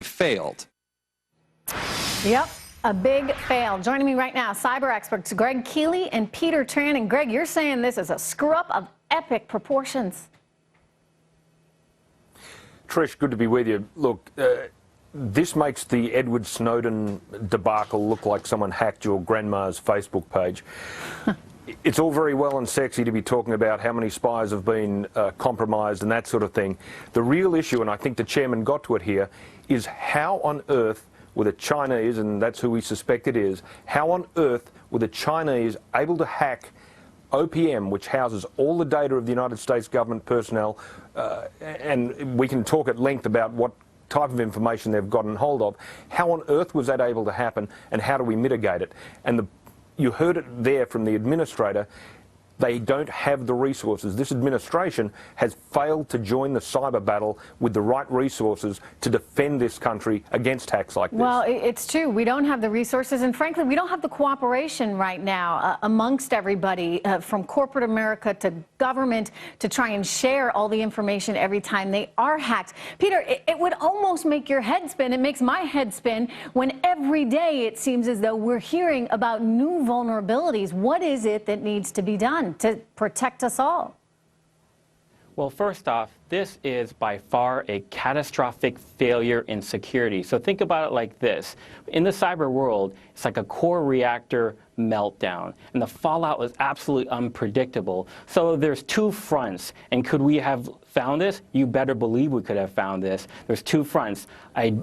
failed. Yep, a big fail. Joining me right now, cyber experts Greg Keeley and Peter Tran. And Greg, you're saying this is a screw-up of epic proportions. Trish, good to be with you. Look, this makes the Edward Snowden debacle look like someone hacked your grandma's Facebook page. It's all very well and sexy to be talking about how many spies have been compromised and that sort of thing. The real issue, and I think the chairman got to it here, is how on earth were the Chinese, and that's who we suspect it is, how on earth were the Chinese able to hack OPM, which houses all the data of the United States government personnel, and we can talk at length about what type of information they've gotten hold of. How on earth was that able to happen, and how do we mitigate it? And you heard it there from the administrator. They don't have the resources. This administration has failed to join the cyber battle with the right resources to defend this country against hacks like this. Well, it's true. We don't have the resources, and frankly, we don't have the cooperation right now amongst everybody, from corporate America to government, to try and share all the information every time they are hacked. Peter, it would almost make your head spin. It makes my head spin when every day it seems as though we're hearing about new vulnerabilities. What is it that needs to be done to protect us all? Well, first off, this is by far a catastrophic failure in security. So think about it like this. In the cyber world, it's like a core reactor meltdown, and the fallout was absolutely unpredictable. So there's two fronts, and could we have found this? You better believe we could have found this. There's two fronts: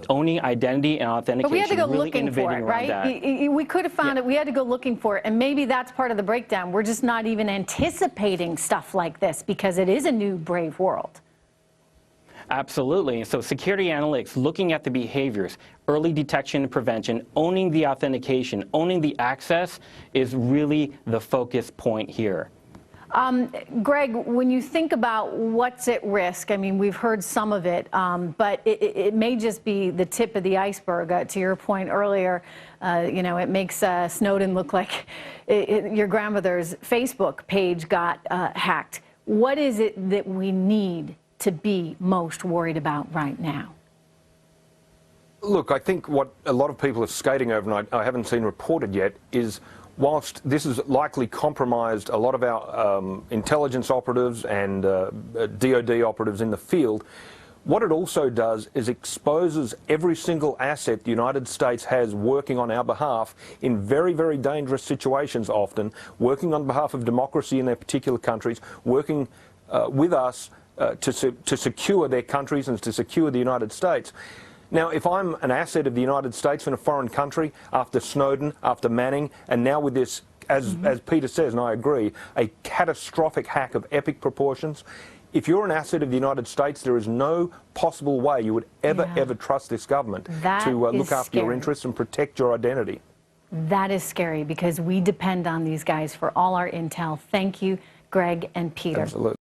owning identity and authentication. But we had to go really looking for it, right? We could have found it. We had to go looking for it, and maybe that's part of the breakdown. We're just not even anticipating stuff like this because it is a new, brave world. Absolutely. So security analytics, looking at the behaviors, early detection and prevention, owning the authentication, owning the access is really the focus point here. Greg, when you think about what's at risk, I mean, we've heard some of it, but it may just be the tip of the iceberg. To your point earlier, you know, it makes Snowden look like your grandmother's Facebook page got hacked. What is it that we need to be most worried about right now? Look, I think what a lot of people are skating over, and I haven't seen reported yet, is whilst this has likely compromised a lot of our intelligence operatives and DoD operatives in the field, what it also does is exposes every single asset the United States has working on our behalf in very, very dangerous situations often, working on behalf of democracy in their particular countries, working with us to secure their countries and to secure the United States. Now, if I'm an asset of the United States in a foreign country, after Snowden, after Manning, and now with this, as Peter says, and I agree, a catastrophic hack of epic proportions, if you're an asset of the United States, there is no possible way you would ever trust this government to look after your interests and protect your identity. That is scary because we depend on these guys for all our intel. Thank you, Greg and Peter. Absolutely.